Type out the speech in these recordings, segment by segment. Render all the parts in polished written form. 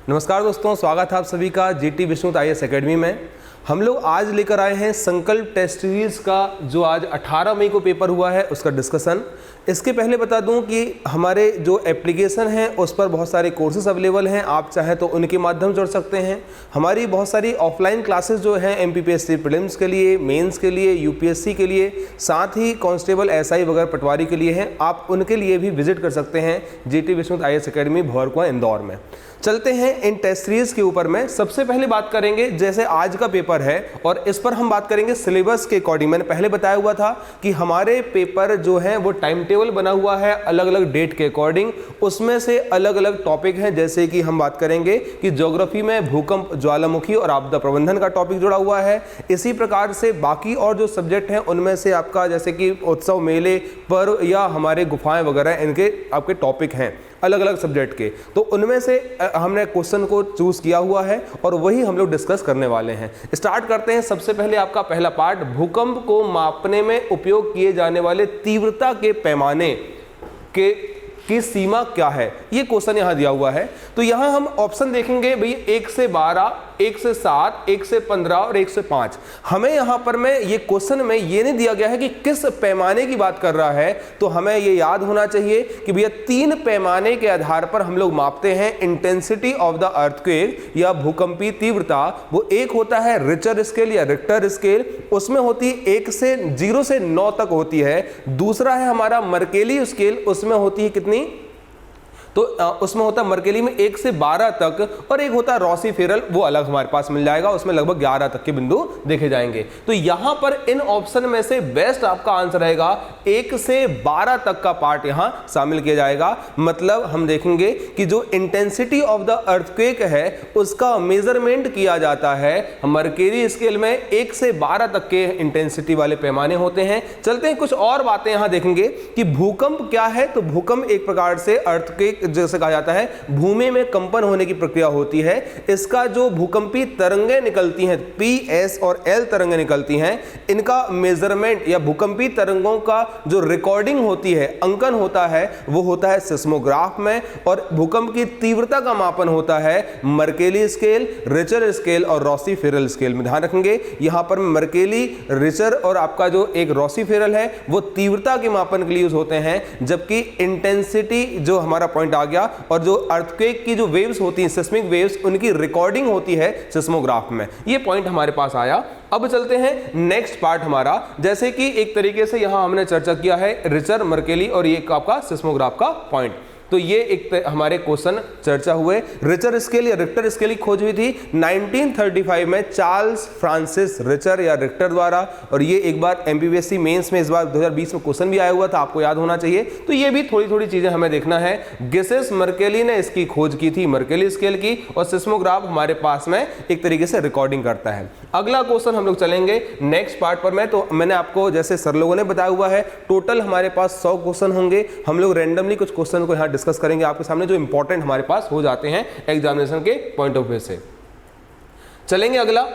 नमस्कार दोस्तों, स्वागत है आप सभी का जीटी विष्णु IAS एकेडमी में। हम लोग आज लेकर आए हैं संकल्प टेस्ट सीरीज का जो आज 18 मई को पेपर हुआ है उसका डिस्कशन। इसके पहले बता दूं कि हमारे जो एप्लीकेशन है उस पर बहुत सारे कोर्सेज अवेलेबल हैं, आप चाहें तो उनके माध्यम जुड़ सकते हैं। हमारी बहुत सारी ऑफलाइन क्लासेस जो हैं MPPSC प्रीलिम्स के लिए, मेंस के लिए, UPSC के लिए, साथ ही कांस्टेबल SI वगैरह पटवारी के लिए हैं, आप उनके लिए भी विजिट कर सकते हैं GT Vishnu IAS academy Bhawarkua Indore में। चलते हैं इन टेस्ट सीरीज के ऊपर में। सबसे पहले बात करेंगे, जैसे आज का पेपर है और इस पर हम बात करेंगे सिलेबस के अकॉर्डिंग। मैंने पहले बताया हुआ था कि हमारे पेपर जो है वो टाइम टेबल बना हुआ है अलग अलग डेट के अकॉर्डिंग, उसमें से अलग अलग टॉपिक हैं। जैसे कि हम बात करेंगे कि ज्योग्राफी में भूकंप, ज्वालामुखी और आपदा प्रबंधन का टॉपिक जुड़ा हुआ है। इसी प्रकार से बाकी और जो सब्जेक्ट हैं उनमें से आपका जैसे कि उत्सव, मेले, पर्व या हमारे गुफाएं वगैरह, इनके आपके टॉपिक हैं अलग अलग सब्जेक्ट के। तो उनमें से हमने क्वेश्चन को चूज किया हुआ है और वही हम लोग डिस्कस करने वाले हैं। स्टार्ट करते हैं। सबसे पहले आपका पहला पार्ट, भूकंप को मापने में उपयोग किए जाने वाले तीव्रता के पैमाने की सीमा क्या है, ये क्वेश्चन यहां दिया हुआ है। तो यहां हम ऑप्शन देखेंगे भाई 1 से 12, 1 से 7, 1 से 15 और 1 से 5। हमें यहां पर में ये क्वेश्चन में ये नहीं दिया गया है कि किस पैमाने की बात कर रहा है, तो हमें ये याद होना चाहिए कि भैया 3 पैमाने के आधार पर हम लोग मापते हैं इंटेंसिटी ऑफ द अर्थक्वेक या भूकंपीय तीव्रता। वो एक होता है रिचर स्केल या रिक्टर स्केल, उसमें होती है 0 से 9 तक होती है। दूसरा है हमारा मर्केली स्केल, उसमें होती है कितनी, तो उसमें होता है मर्केली में 1 से 12 तक, और एक होता है रॉसी फेरल, वो अलग हमारे पास मिल जाएगा, उसमें लगभग 11 तक के बिंदु देखे जाएंगे। तो यहां पर इन ऑप्शन में से बेस्ट आपका आंसर रहेगा 1 से 12 तक का पार्ट यहां शामिल किया जाएगा। मतलब हम देखेंगे कि जो इंटेंसिटी ऑफ द अर्थक्वेक है उसका मेजरमेंट किया जाता है मर्केली स्केल में। 1 से 12 तक के इंटेंसिटी वाले पैमाने होते हैं। चलते हैं, कुछ और बातें यहां देखेंगे कि भूकंप क्या है। तो भूकंप एक प्रकार से अर्थक्वेक जैसे कहा जाता है, भूमि में कंपन होने की प्रक्रिया होती है। इसका जो भूकंपी तरंगें निकलती हैं, PS और L तरंगें निकलती हैं, इनका मेजरमेंट या भूकंपी तरंगों का जो रिकॉर्डिंग होती है, अंकन होता है, वो होता है सिस्मोग्राफ में। और भूकंप की तीव्रता का मापन होता है मर्केली स्केल, रिचर स्केल और रॉसी फेरल स्केल में। ध्यान रखेंगे यहां पर मर्केली, रिचर और आपका जो एक रॉसी फेरल है वो तीव्रता के मापन के लिए यूज होते हैं, जबकि इंटेंसिटी जो हमारा पॉइंट आ गया, और जो अर्थक्वेक की जो वेव्स होती हैं, सिस्मिक वेव्स, उनकी रिकॉर्डिंग होती है सिस्मोग्राफ में। ये पॉइंट हमारे पास आया। अब चलते हैं नेक्स्ट पार्ट हमारा, जैसे कि एक तरीके से यहां हमने चर्चा किया है रिचर, मर्केली और ये आपका सिस्मोग्राफ का पॉइंट। तो ये एक हमारे क्वेश्चन चर्चा हुए। रिचर स्केल या रिक्टर स्केल की खोज हुई थी 1935 में चार्ल्स फ्रांसिस रिचर या रिक्टर द्वारा, और ये एक बार MPPSC मेंस में इस बार 2020 में क्वेश्चन भी आया हुआ था, आपको याद होना चाहिए। तो ये भी थोड़ी थोड़ी चीजें हमें देखना है। गिसेस मर्केली ने इसकी खोज की थी, मर्केली स्केल की, और सिस्मोग्राफ हमारे पास में एक तरीके से रिकॉर्डिंग करता है। अगला क्वेश्चन हम लोग चलेंगे नेक्स्ट पार्ट पर में। तो मैंने आपको जैसे सर लोगों ने बताया हुआ है, टोटल हमारे पास 100 क्वेश्चन होंगे। हम लोग रैंडमली कुछ क्वेश्चन को यहां डिस्कस करेंगे आपके सामने, जो इंपॉर्टेंट हमारे पास हो जाते हैं एग्जामिनेशन के पॉइंट ऑफ व्यू से। चलेंगे अगला।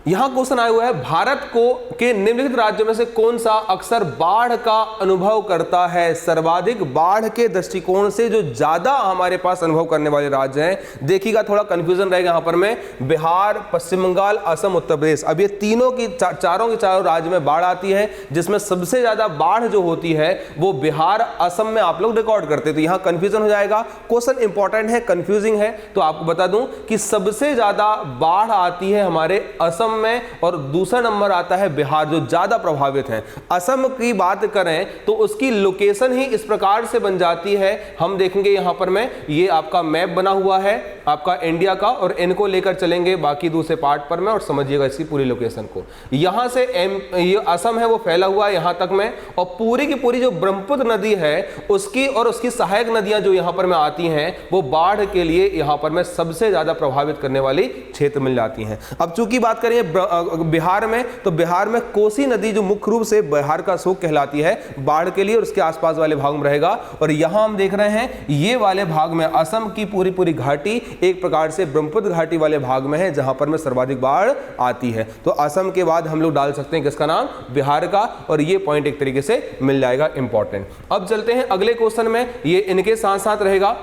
यहां क्वेश्चन आया हुआ है, भारत को के निम्नलिखित राज्यों में से कौन सा अक्सर बाढ़ का अनुभव करता है। सर्वाधिक बाढ़ के दृष्टिकोण से जो ज्यादा हमारे पास अनुभव करने वाले राज्य हैं, देखिएगा थोड़ा कंफ्यूजन रहेगा यहां पर में, बिहार, पश्चिम बंगाल, असम, उत्तर प्रदेश। अब ये तीनों की चारों के चारों राज्य में बाढ़ आती है, जिसमें सबसे ज्यादा बाढ़ जो होती है वो बिहार, असम में आप लोग रिकॉर्ड करते हैं। तो यहां कंफ्यूजन हो जाएगा, क्वेश्चन इंपॉर्टेंट है, कंफ्यूजिंग है। तो आपको बता दूं कि सबसे ज्यादा बाढ़ आती है हमारे असम में, और दूसरा नंबर आता है बिहार, जो ज्यादा प्रभावित है। असम की बात करें तो उसकी लोकेशन ही इस प्रकार से बन जाती है, हम देखेंगे यहां पर में, ये आपका मैप बना हुआ है आपका इंडिया का, और इनको लेकर चलेंगे बाकी दूसरे पार्ट पर में, और समझिएगा इसकी पूरी लोकेशन को। यहां से ये असम है वो फैला हुआ है यहां तक में, और पूरी की पूरी जो ब्रह्मपुत्र नदी है उसकी और उसकी सहायक नदियां जो यहां पर में आती हैं, वो बाढ़ के लिए यहां पर में सबसे ज्यादा प्रभावित करने वाली क्षेत्र मिल जाती हैं। अब चूंकि बात करें बिहार में, तो बिहार में कोसी नदी जो मुख्य रूप से बिहार का शोक कहलाती है बाढ़ के लिए और उसके आसपास वाले भाग में रहेगा। और यहां हम देख रहे हैं ये वाले भाग में असम की पूरी पूरी घाटी एक प्रकार से ब्रह्मपुत्र घाटी वाले भाग में है जहां पर में सर्वाधिक बाढ़ आती है। तो असम के बाद हम लोग डाल सकते हैं किसका नाम, बिहार का, और ये पॉइंट एक तरीके से मिल जाएगा इंपॉर्टेंट। अब चलते हैं अगले क्वेश्चन में, ये इनके साथ साथ रहेगा।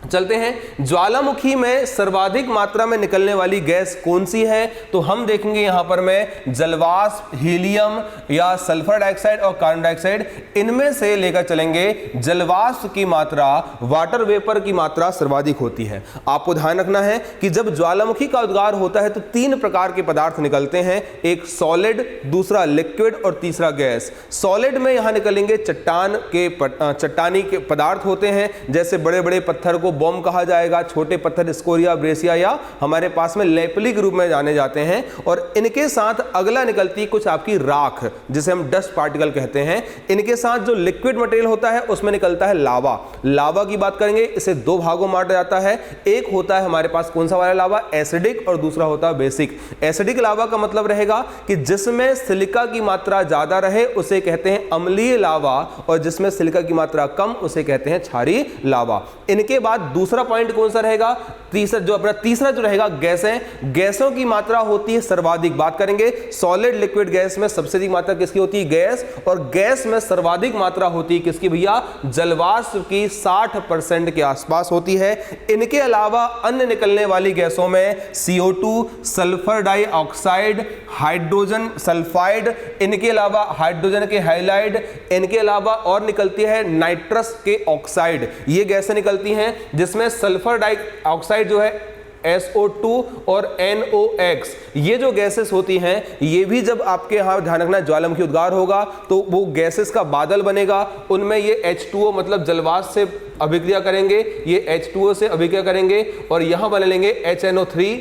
चलते हैं, ज्वालामुखी में सर्वाधिक मात्रा में निकलने वाली गैस कौन सी है? तो हम देखेंगे यहां पर में जलवाष्प, हीलियम या सल्फर डाइऑक्साइड और कार्बन डाइऑक्साइड, इनमें से लेकर चलेंगे। जलवाष्प की मात्रा, वाटर वेपर की मात्रा सर्वाधिक होती है। आपको ध्यान रखना है कि जब ज्वालामुखी का उद्गार होता है तो 3 प्रकार के पदार्थ निकलते हैं, एक सॉलिड, दूसरा लिक्विड और तीसरा गैस। सॉलिड में यहां निकलेंगे चट्टानी के पदार्थ होते हैं, जैसे बड़े बड़े पत्थर को बॉम्ब कहा जाएगा, छोटे पत्थर स्कोरिया, ब्रेसिया या हमारे पास में लेपली के रूप में जाने जाते हैं। और इनके साथ अगला निकलती कुछ आपकी राख, जिसे हम डस्ट पार्टिकल कहते हैं। इनके साथ जो लिक्विड मटेरियल होता है उसमें निकलता है लावा। लावा की बात करेंगे, इसे 2 भागों में बांटा जाता है। एक होता है हमारे पास कौन सा वाला लावा, एसिडिक, और दूसरा होता है बेसिक। एसिडिक लावा का मतलब रहेगा कि जिसमें सिलिका की मात्रा ज्यादा रहे उसे कहते हैं अम्लीय लावा, और जिसमें सिलिका की मात्रा कम उसे कहते हैं क्षारीय लावा। इनके बाद दूसरा पॉइंट कौन सा रहेगा, तीसरा जो रहेगा गैसें। गैसों की मात्रा होती है सर्वाधिक, बात करेंगे सॉलिड लिक्विड गैस में सबसे अधिक मात्रा किसकी होती है, गैस। और गैस में सर्वाधिक मात्रा होती है किसकी भैया, जलवाष्प की 60% के आसपास होती है। इनके अलावा अन्य निकलने वाली गैसों में CO2, sulphur dioxide, hydrogen sulphide, इनके अलावा हाइड्रोजन के हाइलाइड, इनके अलावा और निकलती है नाइट्रस के ऑक्साइड। ये गैसें निकलती हैं जिसमें सल्फर डाइऑक्साइड जो है SO2 और NOx, ये जो गैसेस होती हैं, ये भी जब आपके यहां ध्यान रखना ज्वालामुखी उद्गार होगा तो वो गैसेस का बादल बनेगा। उनमें ये H2O मतलब जलवाष्प से अभिक्रिया करेंगे, ये H2O से अभिक्रिया करेंगे और यहां बना लेंगे HNO3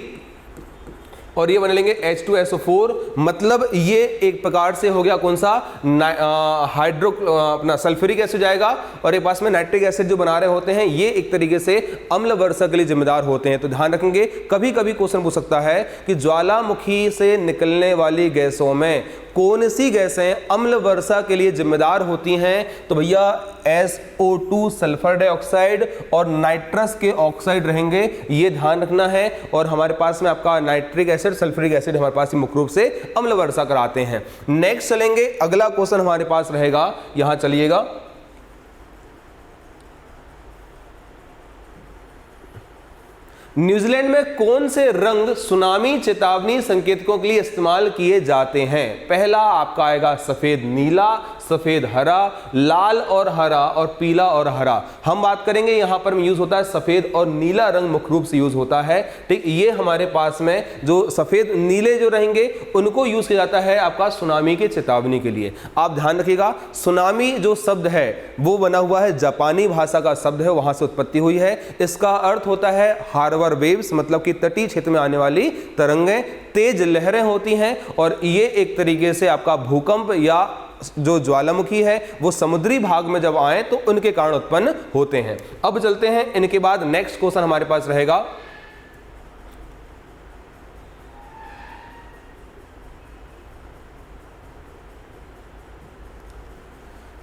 और ये बना लेंगे H2SO4। मतलब ये एक प्रकार से हो गया कौन सा, अपना सल्फ्यूरिक एसिड जाएगा, और एक पास में नाइट्रिक एसिड जो बना रहे होते हैं, ये एक तरीके से अम्ल वर्षा के लिए जिम्मेदार होते हैं। तो ध्यान रखेंगे, कभी कभी क्वेश्चन पूछ सकता है कि ज्वालामुखी से निकलने वाली गैसों में कौन सी गैसें अम्ल वर्षा के लिए जिम्मेदार होती हैं? तो भैया SO2 सल्फर डाइऑक्साइड और नाइट्रस के ऑक्साइड रहेंगे, ये ध्यान रखना है। और हमारे पास में आपका नाइट्रिक एसिड, सल्फ्यूरिक एसिड हमारे पास मुख्य रूप से अम्ल वर्षा कराते हैं। नेक्स्ट चलेंगे, अगला क्वेश्चन हमारे पास रहेगा, यहां चलिएगा। न्यूजीलैंड में कौन से रंग सुनामी चेतावनी संकेतकों के लिए इस्तेमाल किए जाते हैं? पहला आपका आएगा सफेद नीला, सफेद हरा, लाल और हरा, और पीला और हरा। हम बात करेंगे यहां पर यूज होता है सफेद और नीला रंग मुख्य रूप से यूज होता है। ठीक, ये हमारे पास में जो सफेद नीले जो रहेंगे उनको यूज किया जाता है आपका सुनामी की चेतावनी के लिए। आप ध्यान रखिएगा, सुनामी जो शब्द है वो बना हुआ है जापानी भाषा का शब्द है, वहां से उत्पत्ति हुई है। इसका अर्थ होता है हार्बर वेव्स, मतलब कि तटीय क्षेत्र में आने वाली तरंगें, तेज लहरें होती हैं। और ये एक तरीके से आपका भूकंप या जो ज्वालामुखी है वो समुद्री भाग में जब आए तो उनके कारण उत्पन्न होते हैं। अब चलते हैं, इनके बाद नेक्स्ट क्वेश्चन हमारे पास रहेगा।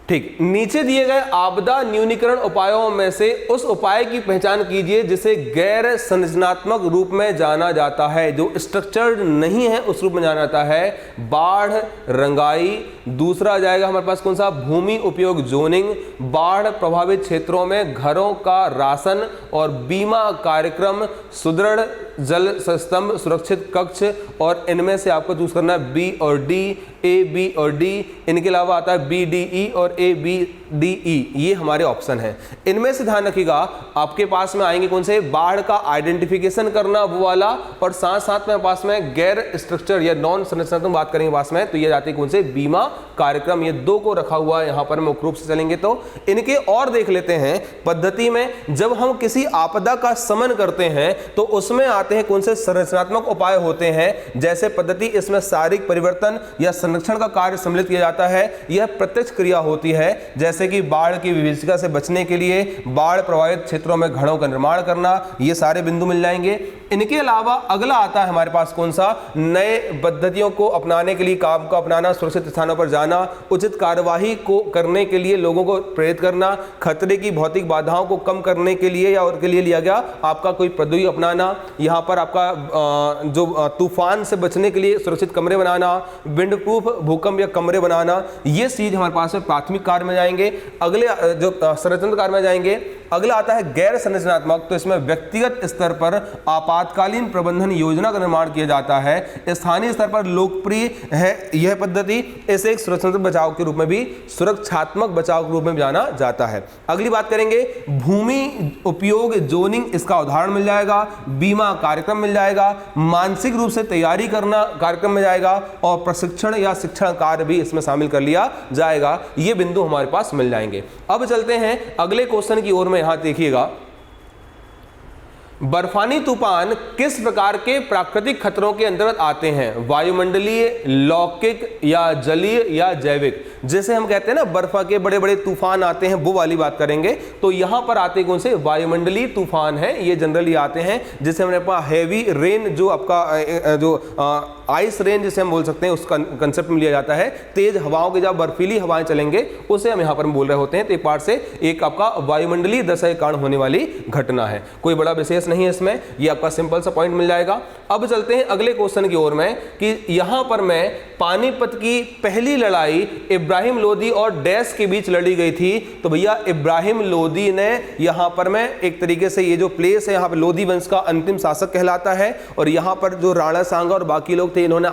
ठीक, नीचे दिए गए आपदा न्यूनीकरण उपायों में से उस उपाय की पहचान कीजिए जिसे गैर संरचनात्मक रूप में जाना जाता है, जो स्ट्रक्चर्ड नहीं है उस रूप में जाना जाता है। बाढ़ रंगाई, दूसरा जाएगा हमारे पास कौन सा, भूमि उपयोग जोनिंग, बाढ़ प्रभावित क्षेत्रों में घरों का राशन और बीमा कार्यक्रम, सुदृढ़ जल स्तंभ, सुरक्षित कक्ष। और इनमें से आपको चूज करना है बी और डी, ए बी और डी। इनके अलावा आता है बी डी ई और ए बी डी ई, ये हमारे ऑप्शन है। इनमें से ध्यान रखिएगा, आपके पास में आएंगे कौन से, बाढ़ का आइडेंटिफिकेशन करना वो वाला, और साथ साथ में पास में गैर स्ट्रक्चर या नॉन संरचनात्मक बात करेंगे पास में, तो ये जाते हैं कौन से, बीमा कार्यक्रम। ये 2 को रखा हुआ है यहां पर मुख्य रूप से चलेंगे। तो इनके और देख लेते हैं पद्धति में। जब हम किसी आपदा का समन करते हैं तो उसमें आते हैं कौन से संरचनात्मक उपाय होते हैं, जैसे पद्धति, इसमें शारीरिक परिवर्तन या संरक्षण का कार्य सम्मिलित किया जाता है। यह प्रत्यक्ष क्रिया होती है, जैसे कि बाढ़ की विभीषिका से बचने के लिए बाढ़ प्रभावित क्षेत्रों में घरों का निर्माण करना, ये सारे बिंदु मिल जाएंगे। इनके अलावा अगला आता है हमारे पास कौन सा, नए पद्धतियों को अपनाने के लिए, काम को अपनाना, सुरक्षित स्थानों पर जाना, उचित कार्यवाही को करने के लिए लोगों को प्रेरित करना, खतरे की भौतिक बाधाओं को कम करने के लिए या और के लिए लिया गया आपका कोई प्रौद्योगिकी अपनाना, यहाँ पर आपका जो तूफान से बचने के लिए सुरक्षित कमरे बनाना, विंड प्रूफ भूकंप या कमरे बनाना, ये चीज हमारे पास में प्राथमिक कार्य में जाएंगे। अगले जो संरचनात्मक कार्य में जाएंगे, अगला आता है गैर संरचनात्मक, तो इसमें व्यक्तिगत स्तर पर आपातकालीन प्रबंधन योजना का निर्माण किया जाता है। स्थानीय स्तर पर लोकप्रिय है यह पद्धति, इसे एक सुरक्षात्मक बचाव के रूप में भी, सुरक्षात्मक बचाव के रूप में जाना जाता है। अगली बात करेंगे भूमि उपयोग जोनिंग, इसका उदाहरण मिल जाएगा, बीमा कार्यक्रम मिल जाएगा, मानसिक रूप से तैयारी करना कार्यक्रम में जाएगा, और प्रशिक्षण या शिक्षण कार्य भी इसमें शामिल कर लिया जाएगा। ये बिंदु हमारे पास मिल जाएंगे। अब चलते हैं अगले क्वेश्चन की ओर में। यहां देखिएगा, बर्फानी तूफान किस प्रकार के प्राकृतिक खतरों के अंतर्गत आते हैं, वायुमंडलीय, लौकिक या जलीय या जैविक। जैसे हम कहते हैं ना बर्फा के बड़े बड़े तूफान आते हैं, वो वाली बात करेंगे। तो यहां पर आते कौन से, वायुमंडलीय तूफान है, ये जनरली आते हैं। जैसे हमारे पास हैवी रेन, जो आपका जो आइस रेन जिसे हम बोल सकते हैं, उसका कंसेप्ट में लिया जाता है। तेज हवाओं के जब बर्फीली हवाएं चलेंगे, उसे हम यहां पर बोल रहे होते हैं। तो एक पार्ट से एक आपका वायुमंडलीय दशा के कारण होने वाली घटना है, कोई बड़ा विशेष नहीं है इसमें, ये आपका सिंपल सा पॉइंट मिल जाएगा। अब चलते हैं अगले क्वेश्चन की ओर में कि यहां पर मैं पानीपत की पहली लड़ाई इब्राहिम लोदी और डैश के बीच लड़ी गई थी। तो भैया इब्राहिम लोदी ने यहां पर मैं एक तरीके से, ये जो प्लेस है यहां पर लोदी वंश का अंतिम शासक कहलाता है, और यहां पर जो राणा सांगा और बाकी लोग थे, इन्होंने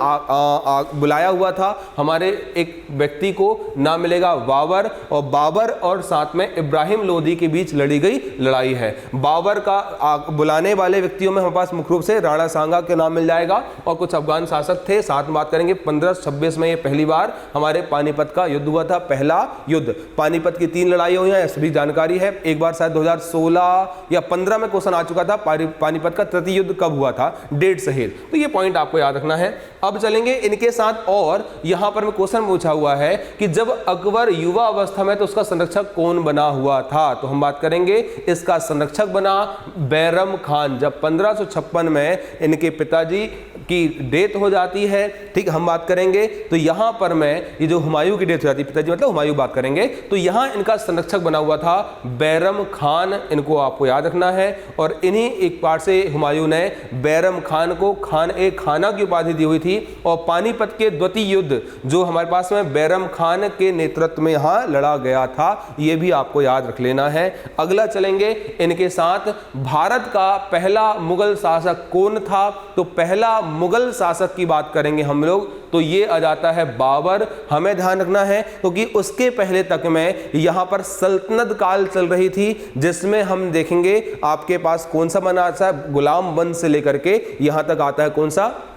बुलाया हुआ था हमारे एक व्यक्ति को, नाम मिलेगा बाबर, और बाबर और साथ में इब्राहिम लोदी के बीच लड़ी गई लड़ाई है। बाबर का बुलाने वाले व्यक्तियों में हमारे पास मुख्य रूप से राणा सांगा के नाम मिल जाएगा, और कुछ अफगान शासक थे। साथ में बात करेंगे 1526 में ये पहली बार हमारे पानीपत का युद्ध हुआ था, पहला युद्ध। पानीपत की 3 लड़ाई हुई हैं, सभी जानकारी है। एक बार शायद 2016 या 15 में क्वेश्चन आ चुका था, पानीपत का तृतीय युद्ध कब हुआ था, डेट सहित। तो ये पॉइंट आपको याद रखना है। अब चलेंगे इनके साथ, और यहां पर मैं क्वेश्चन पूछा हुआ है कि जब अकबर युवा अवस्था में तो उसका संरक्षक कौन बना हुआ था। तो हम बात करेंगे इसका संरक्षक बना बैरम खान। जब 1556 में इनके पिताजी की डेथ हो जाती है, ठीक, हम बात करेंगे तो यहां पर मैं ये जो हुमायूं की डेथ हो जाती है, पिताजी मतलब हुमायूं बात करेंगे, तो यहां इनका संरक्षक बना हुआ था बैरम खान, इनको आपको याद रखना है। और इन्हीं एक पार्ट से हुमायूं ने बैरम खान को खाना की उपाधि दी हुई थी। और पानीपत के द्वितीय युद्ध जो हमारे पास में बैरम खान के नेतृत्व में यहां लड़ा गया था, यह भी आपको याद रख लेना है। अगला चलेंगे इनके साथ, भारत का पहला मुगल शासक कौन था। तो पहला मुगल शासक की बात करेंगे हम लोग, तो ये आ जाता है बाबर। हमें ध्यान रखना है क्योंकि उसके पहले तक में यहां पर सल्तनत काल चल रही थी, जिसमें हम देखेंगे आपके पास कौन सा बना था, गुलाम वंश से लेकर के यहां तक आता है कौन सा,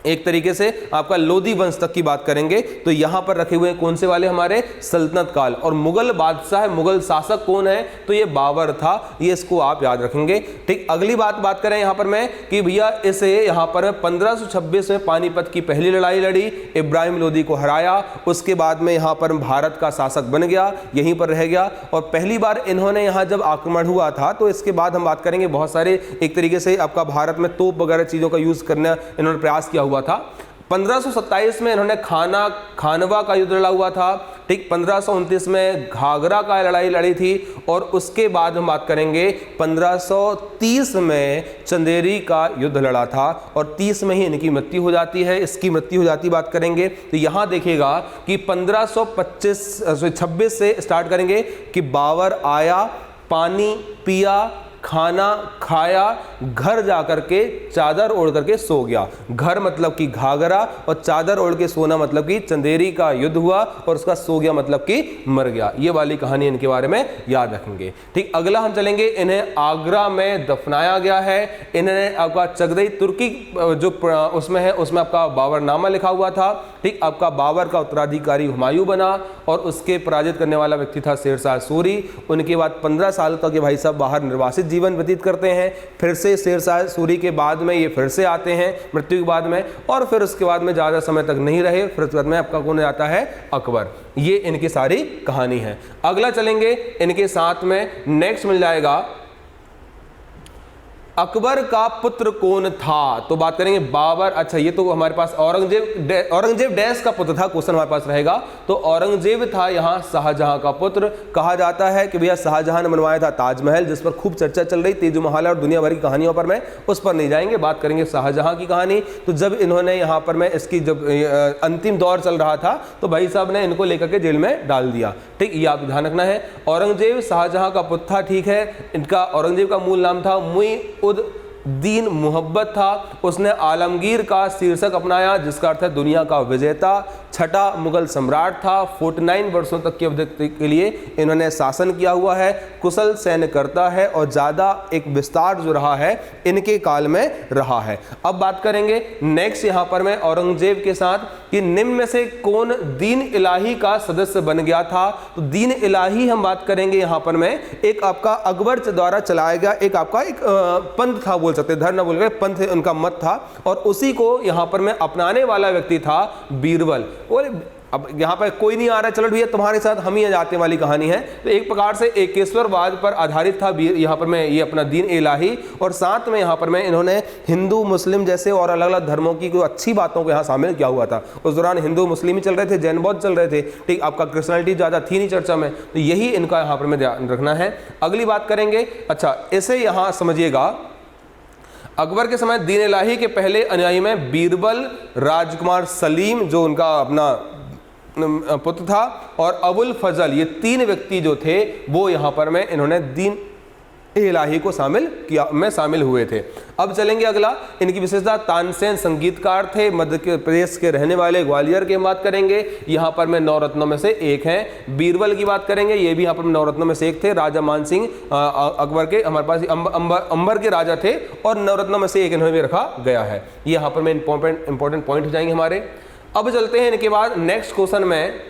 एक तरीके से आपका लोदी वंश तक की बात करेंगे। तो यहां पर रखे हुए कौन से वाले, हमारे सल्तनत काल। और मुगल बादशाह, मुगल शासक कौन है, तो ये बाबर था। ये इसको आप याद रखेंगे, ठीक। अगली बात करें यहां पर मैं कि भैया इसे यहां पर 1526 में पानीपत की पहली लड़ाई लड़ी, इब्राहिम लोदी को हराया। उसके बाद में यहां पर भारत का शासक बन गया, यहीं पर रह गया। और पहली बार इन्होंने यहां जब आक्रमण हुआ था, तो इसके बाद हम बात करेंगे बहुत सारे एक तरीके से आपका भारत में तोप वगैरह चीजों का यूज करना इन्होंने प्रयास किया हुआ था। 1527 में इन्होंने खानवा का युद्ध लड़ा हुआ था, ठीक। 1529 में घाघरा का लड़ाई लड़ी थी। और उसके बाद हम बात करेंगे 1530 में चंदेरी का युद्ध लड़ा था, और 30 में ही इनकी मृत्यु हो जाती है, इसकी मृत्यु हो जाती बात करेंगे। तो यहां देखिएगा कि 1526 से स्टार्ट करेंगे कि बाबर आया, पानी पिया, खाना खाया, घर जाकर के चादर ओढ़ करके सो गया। घर मतलब कि घाघरा, और चादर ओढ़ के सोना मतलब कि चंदेरी का युद्ध हुआ, और उसका सो गया मतलब कि मर गया। ये वाली कहानी इनके बारे में याद रखेंगे, ठीक। अगला हम चलेंगे, इन्हें आगरा में दफनाया गया है। इन्हें आपका चगदई तुर्की जो उसमें है, उसमें आपका बाबरनामा लिखा हुआ था, ठीक। आपका बाबर का उत्तराधिकारी हुमायूं बना, और उसके पराजित करने वाला व्यक्ति था शेरशाह सूरी। उनके बाद 15 साल तक ये भाई साहब बाहर निर्वासित जीवन व्यतीत करते हैं। फिर से शेरशाह सूरी के बाद में ये फिर से आते हैं मृत्यु के बाद में, और फिर उसके बाद में ज़्यादा समय तक नहीं रहे। फिर उसके बाद में आपका कौन आता है, अकबर। ये इनकी सारी कहानी है। अगला चलेंगे इनके साथ में, नेक्स्ट मिल जाएगा अकबर का पुत्र कौन था? तो बात करेंगे बाबर। अच्छा, ये तो हमारे पास औरंगजेब डैश का पुत्र था, क्वेश्चन हमारे पास रहेगा। तो औरंगजेब था यहाँ शाहजहां का पुत्र। कहा जाता है कि भैया शाहजहां ने बनवाया था ताजमहल, जिस पर खूब चर्चा चल रही, तेजो महल और दुनिया भर की कहानियों पर मैं उस पर नहीं जाएंगे, बात करेंगे शाहजहां की कहानी। तो जब इन्होंने यहाँ पर मैं इसकी जब अंतिम दौर चल रहा था तो भाई साहब ने इनको लेकर के जेल में डाल दिया। ठीक, ये आप ध्यान रखना है। औरंगजेब शाहजहां का पुत्र था, ठीक है। इनका औरंगजेब का मूल नाम था मुईउद्दीन मुहब्बत था। उसने आलमगीर का शीर्षक अपनाया, जिसका अर्थ है दुनिया का विजेता। छठा मुगल सम्राट था। 49 वर्षों तक की अवधि के लिए इन्होंने शासन किया हुआ है। कुशल सैन्यकर्ता है और ज़्यादा एक विस्तार जो रहा है इनके काल में रहा है। अब बात करेंगे नेक्स्ट यहाँ पर मैं औरंगजेब के साथ कि निम्न में से कौन दीन इलाही का सदस्य बन गया था? तो दीन इलाही हम बात करेंगे यहाँ पर मैं एक आपका अकबर द्वारा चलाया गया एक आपका एक पंथ था, बोल सकते, धर्म ना बोल गए, पंथ उनका मत था। और उसी को यहाँ पर मैं अपनाने वाला व्यक्ति था बीरबल। बोले अब यहाँ पर कोई नहीं आ रहा, चलो भैया तुम्हारे साथ हम ही आ जाते वाली कहानी है। तो एक प्रकार से एकेश्वरवाद पर आधारित था यहाँ पर मैं ये अपना दीन इलाही। और साथ में यहाँ पर मैं इन्होंने हिंदू मुस्लिम जैसे और अलग अलग धर्मों की कोई अच्छी बातों को यहाँ शामिल किया हुआ था। उस दौरान हिंदू मुस्लिम ही चल रहे थे, जैन बौद्ध चल रहे थे, ठीक, आपका क्रिश्चियनिटी ज़्यादा थी नहीं चर्चा में। तो यही इनका यहाँ पर मैं ध्यान रखना है। अगली बात करेंगे, अच्छा इसे यहाँ समझिएगा, अकबर के समय दीन इलाही के पहले अनुयायी में बीरबल, राजकुमार सलीम जो उनका अपना पुत्र था, और अबुल फजल, ये तीन व्यक्ति जो थे वो यहाँ पर में इन्होंने दीन इलाही को शामिल हुए थे। अब चलेंगे अगला, इनकी विशेषता, तानसेन संगीतकार थे, मध्य प्रदेश के रहने वाले, ग्वालियर के बात करेंगे, यहाँ पर मैं नवरत्नों में से एक हैं। बीरबल की बात करेंगे, ये भी यहाँ पर नवरत्नों में से एक थे। राजा मानसिंह अकबर के हमारे पास अंबर के राजा थे और नवरत्नों में से एक इन्होंने भी रखा गया है। ये यहाँ पर मैं इंपॉर्टेंट पॉइंट हो जाएंगे हमारे। अब चलते हैं इनके बाद नेक्स्ट क्वेश्चन में,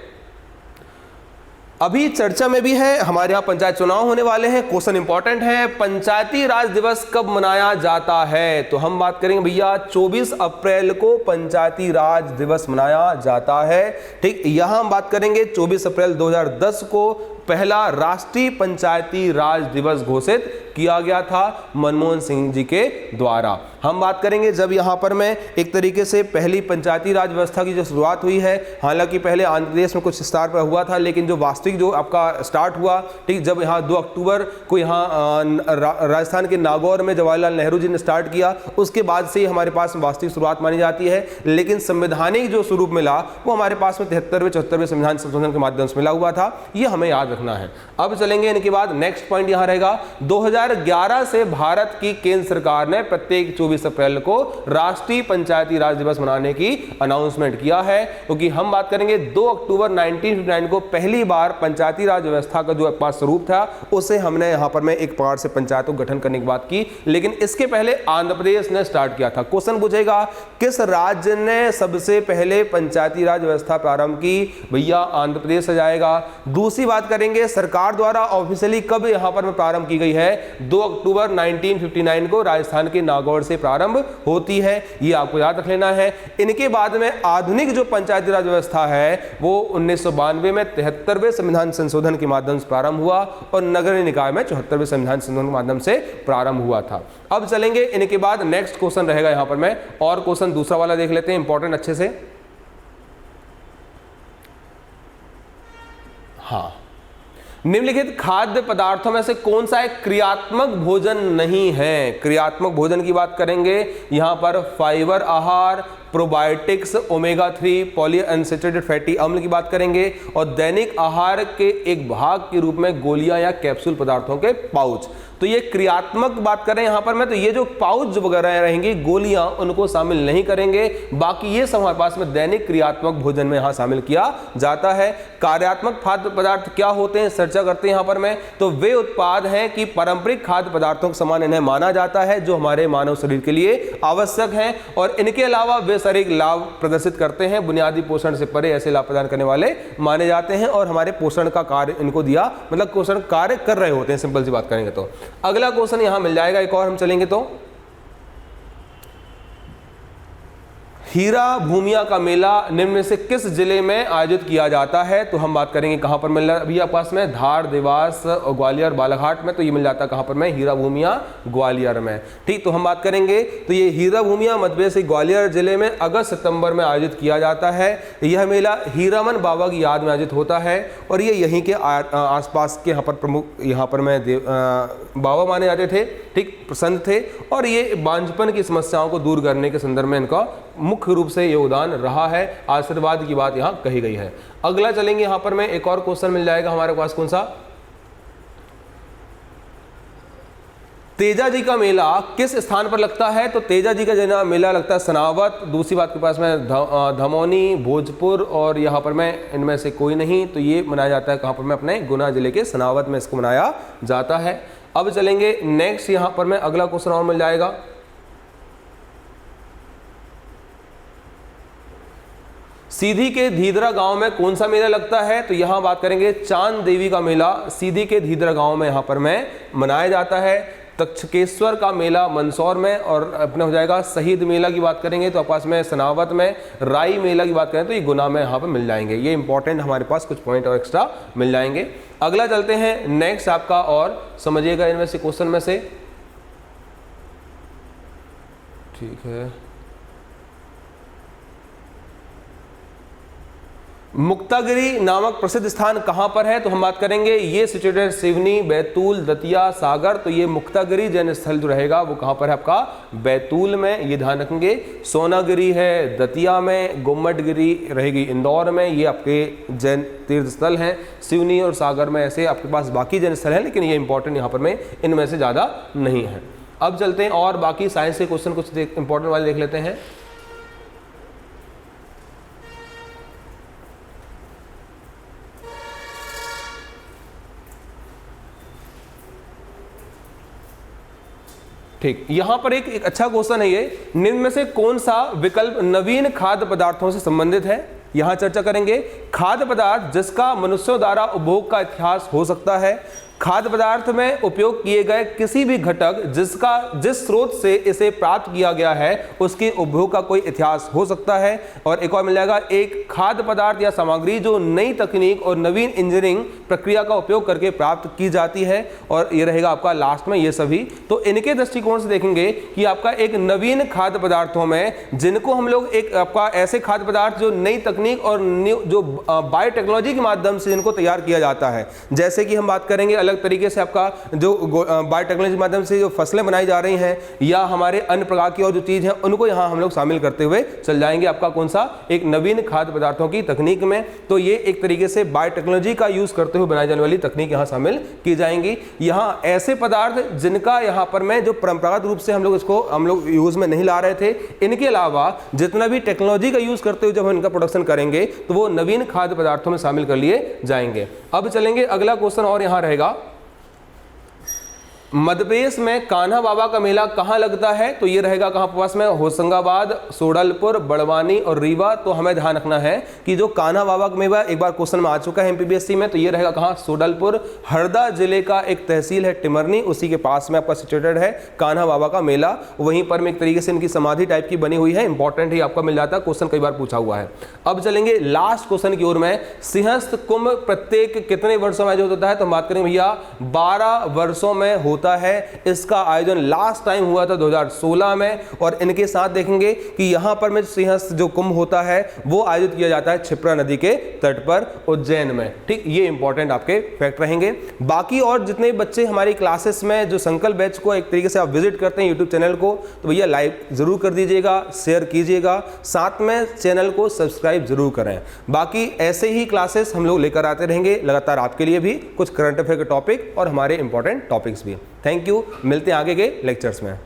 अभी चर्चा में भी है, हमारे यहाँ पंचायत चुनाव होने वाले हैं, क्वेश्चन इंपॉर्टेंट है। पंचायती राज दिवस कब मनाया जाता है? तो हम बात करेंगे भैया 24 अप्रैल को पंचायती राज दिवस मनाया जाता है। ठीक, यहां हम बात करेंगे 24 अप्रैल 2010 को पहला राष्ट्रीय पंचायती राज दिवस घोषित किया गया था मनमोहन सिंह जी के द्वारा। हम बात करेंगे जब यहाँ पर मैं एक तरीके से पहली पंचायती राज व्यवस्था की जो शुरुआत हुई है, हालांकि पहले आंध्र प्रदेश में कुछ स्तर पर हुआ था, लेकिन जो वास्तविक जो आपका स्टार्ट हुआ, ठीक, जब यहाँ 2 अक्टूबर को यहाँ राजस्थान के नागौर में जवाहरलाल नेहरू जी ने स्टार्ट किया, उसके बाद से ही हमारे पास वास्तविक शुरुआत मानी जाती है। लेकिन संवैधानिक जो स्वरूप मिला वो हमारे पास में 73वें 74वें संविधान संशोधन के माध्यम से मिला हुआ था, ये हमें याद रखना है। अब चलेंगे इनके बाद नेक्स्ट पॉइंट यहाँ रहेगा, 2011 से भारत की केंद्र सरकार ने प्रत्येक 24 अप्रैल को राष्ट्रीय पंचायती राज दिवस मनाने की अनाउंसमेंट किया है, क्योंकि हम बात करेंगे 2 अक्टूबर 1959 को पहली बार पंचायती राज व्यवस्था का जो पास स्वरूप था उसे हमने यहाँ पर मैं एक प्रकार से पंचायतों का गठन करने की बात की, लेकिन इसके पहले आंध्र प्रदेश ने स्टार्ट किया था। क्वेश्चन पूछेगा किस राज्य ने सबसे पहले पंचायती राज व्यवस्था प्रारंभ की? भैया आंध्र प्रदेश से जाएगा। दूसरी बात करेंगे सरकार द्वारा ऑफिशियली कब यहां पर प्रारंभ की गई है? 2 अक्टूबर 1959 को राजस्थान के नागौर से प्रारंभ होती है, ये आपको याद रख लेना है। इनके बाद में आधुनिक जो पंचायती राज व्यवस्था है वो 1992 में 73वें संविधान संशोधन के माध्यम से प्रारंभ हुआ और नगरीय निकाय में 74वें संविधान संशोधन के माध्यम से प्रारंभ हुआ था। अब चलेंगे इनके बाद नेक्स्ट क्वेश्चन रहेगा यहां पर मैं, और क्वेश्चन दूसरा वाला देख लेते हैं, इंपॉर्टेंट अच्छे से। हाँ, निम्नलिखित खाद्य पदार्थों में से कौन सा एक क्रियात्मक भोजन नहीं है? क्रियात्मक भोजन की बात करेंगे, यहां पर फाइबर आहार, प्रोबायोटिक्स, ओमेगा 3, पॉलीअनसैचुरेटेड फैटी अम्ल की बात करेंगे, और दैनिक आहार के एक भाग के रूप में गोलियां या कैप्सूल पदार्थों के पाउच। तो ये क्रियात्मक बात करें यहां पर मैं, तो ये जो पाउच वगैरह रहेंगी गोलियां उनको शामिल नहीं करेंगे, बाकी ये सब हमारे पास में दैनिक क्रियात्मक भोजन में यहां शामिल किया जाता है। कार्यात्मक खाद्य पदार्थ क्या होते हैं चर्चा करते हैं यहां पर मैं, तो वे उत्पाद हैं कि पारंपरिक खाद्य पदार्थों के समान इन्हें माना जाता है जो हमारे मानव शरीर के लिए आवश्यक है, और इनके अलावा वे शारीरिक लाभ प्रदर्शित करते हैं, बुनियादी पोषण से परे ऐसे लाभ प्रदान करने वाले माने जाते हैं, और हमारे पोषण का कार्य इनको दिया, मतलब पोषण कार्य कर रहे होते हैं, सिंपल सी बात करेंगे तो। अगला क्वेश्चन यहां मिल जाएगा एक और, हम चलेंगे तो हीरा भूमिया का मेला निम्न में से किस जिले में आयोजित किया जाता है? तो हम बात करेंगे कहाँ पर मिल रहा है अभी आपके पास में, धार, देवास, ग्वालियर, बालाघाट में। तो ये मिल जाता है कहाँ पर में, हीरा भूमिया ग्वालियर में। ठीक, तो हम बात करेंगे तो ये हीरा भूमिया मध्य प्रदेश ग्वालियर जिले में अगस्त सितंबर में आयोजित किया जाता है। यह मेला हीरामन बाबा की याद में आयोजित होता है और ये यहीं के आसपास के यहाँ पर प्रमुख यहाँ पर में बाबा माने जाते थे। ठीक, प्रसन्न थे और ये बांझपन की समस्याओं को दूर करने के संदर्भ में इनका मुख्य रूप से योगदान रहा है। आशीर्वाद की बात यहाँ कही गई है। अगला चलेंगे, यहाँ पर मैं एक और क्वेश्चन मिल जाएगा हमारे पास, कौन सा, तेजा जी का मेला किस स्थान पर लगता है? तो तेजा जी का जो मेला लगता है सनावत। दूसरी बात के पास में धमौनी, भोजपुर और यहाँ पर मैं इनमें से कोई नहीं, तो ये मनाया जाता है कहाँ पर में, अपने गुना जिले के सनावत में इसको मनाया जाता है। अब चलेंगे नेक्स्ट, यहाँ पर में अगला क्वेश्चन और मिल जाएगा, सीधी के धीदरा गांव में कौन सा मेला लगता है? तो यहां बात करेंगे चांद देवी का मेला सीधी के धीदरा गांव में यहां पर में मनाया जाता है। तक्षकेश्वर का मेला मंदसौर में, और अपने हो जाएगा शहीद मेला की बात करेंगे तो पास में सनावत में, राई मेला की बात करें तो ये गुना में यहाँ पर मिल जाएंगे। ये इंपॉर्टेंट हमारे पास कुछ पॉइंट और एक्स्ट्रा मिल जाएंगे। अगला चलते हैं नेक्स्ट आपका, और समझिएगा इनमें से क्वेश्चन में से, ठीक है, मुक्तागिरी नामक प्रसिद्ध स्थान कहां पर है? तो हम बात करेंगे ये सिचुएटेड सिवनी, बैतूल, दतिया, सागर। तो ये मुक्तागिरी जैन स्थल जो रहेगा वो कहां पर है आपका, बैतूल में, ये ध्यान रखेंगे। सोनागिरी है दतिया में, गुम्मटगिरी रहेगी इंदौर में, ये आपके जैन तीर्थ स्थल हैं। सिवनी और सागर में ऐसे आपके पास बाकी जैन स्थल हैं, लेकिन ये इंपॉर्टेंट यहाँ पर में इनमें से ज़्यादा नहीं है। अब चलते हैं और बाकी साइंस के क्वेश्चन कुछ इंपॉर्टेंट वाले देख लेते हैं। ठीक, यहां पर एक अच्छा क्वेश्चन है ये, निम्न में से कौन सा विकल्प नवीन खाद्य पदार्थों से संबंधित है? यहां चर्चा करेंगे खाद्य पदार्थ जिसका मनुष्यों द्वारा उपभोग का इतिहास हो सकता है। खाद्य पदार्थ में उपयोग किए गए किसी भी घटक जिस स्रोत से इसे प्राप्त किया गया है उसके उपभोग का कोई इतिहास हो सकता है। और एक और मिल जाएगा, एक खाद्य पदार्थ या सामग्री जो नई तकनीक और नवीन इंजीनियरिंग प्रक्रिया का उपयोग करके प्राप्त की जाती है। और ये रहेगा आपका लास्ट में ये सभी। तो इनके दृष्टिकोण से देखेंगे कि आपका एक नवीन खाद्य पदार्थों में जिनको हम लोग एक आपका ऐसे खाद्य पदार्थ जो नई तकनीक और जो बायोटेक्नोलॉजी के माध्यम से जिनको तैयार किया जाता है, जैसे कि हम बात करेंगे अलग तरीके से आपका जो बायोटेक्नोलॉजी के माध्यम से जो फसलें बनाई जा रही हैं या हमारे अन्य प्रकार की और जो चीज है उनको यहां हम लोग शामिल करते हुए चल जाएंगे आपका कौन सा, एक नवीन खाद्य पदार्थों की तकनीक में। तो ये एक तरीके से बायोटेक्नोलॉजी का यूज करते हुए बनाई जाने वाली तकनीक यहां शामिल की जाएंगी। यहां ऐसे पदार्थ जिनका यहां पर में जो परंपरागत रूप से हम लोग यूज में नहीं ला रहे थे, इनके अलावा जितना भी टेक्नोलॉजी का यूज करते हुए जब हम इनका प्रोडक्शन करेंगे तो वो नवीन खाद्य पदार्थों में शामिल कर लिए जाएंगे। अब चलेंगे अगला क्वेश्चन और यहां रहेगा, मध्य प्रदेश में कान्हा बाबा का मेला कहां लगता है? तो ये रहेगा कहां पास में, होशंगाबाद, सोडलपुर, बड़वानी और रीवा। तो हमें ध्यान रखना है कि जो कान्हा बाबा का मेला एक बार क्वेश्चन में आ चुका है एमपीपीएससी में, तो ये रहेगा कहां, सोडलपुर। हरदा जिले का एक तहसील है टिमरनी, उसी के पास में आपका सिचुएटेड है कान्हा बाबा का मेला। वहीं पर में एक तरीके से इनकी समाधि टाइप की बनी हुई है, इंपॉर्टेंट ही आपका मिल जाता है, क्वेश्चन कई बार पूछा हुआ है। अब चलेंगे लास्ट क्वेश्चन की ओर में, सिंहस्थ कुंभ प्रत्येक कितने वर्षों में आयोजित होता है? तो हम बात करेंगे भैया 12 वर्षों में होता है। इसका आयोजन लास्ट टाइम हुआ था 2016 में। और इनके साथ देखेंगे कि यहां पर में सिंहस्थ जो कुंभ होता है वो आयोजित किया जाता है क्षिप्रा नदी के तट पर उज्जैन में। ठीक, ये इंपॉर्टेंट आपके फैक्ट रहेंगे। बाकी और जितने बच्चे हमारी क्लासेस में जो संकल्प बैच को एक तरीके से आप विजिट करते हैं यूट्यूब चैनल को, तो भैया लाइक जरूर कर दीजिएगा, शेयर कीजिएगा, साथ में चैनल को सब्सक्राइब जरूर करें। बाकी ऐसे ही क्लासेस हम लोग लेकर आते रहेंगे लगातार आपके लिए भी, कुछ करंट अफेयर के टॉपिक और हमारे इंपॉर्टेंट टॉपिक्स भी। थैंक यू, मिलते हैं आगे के लेक्चर्स में।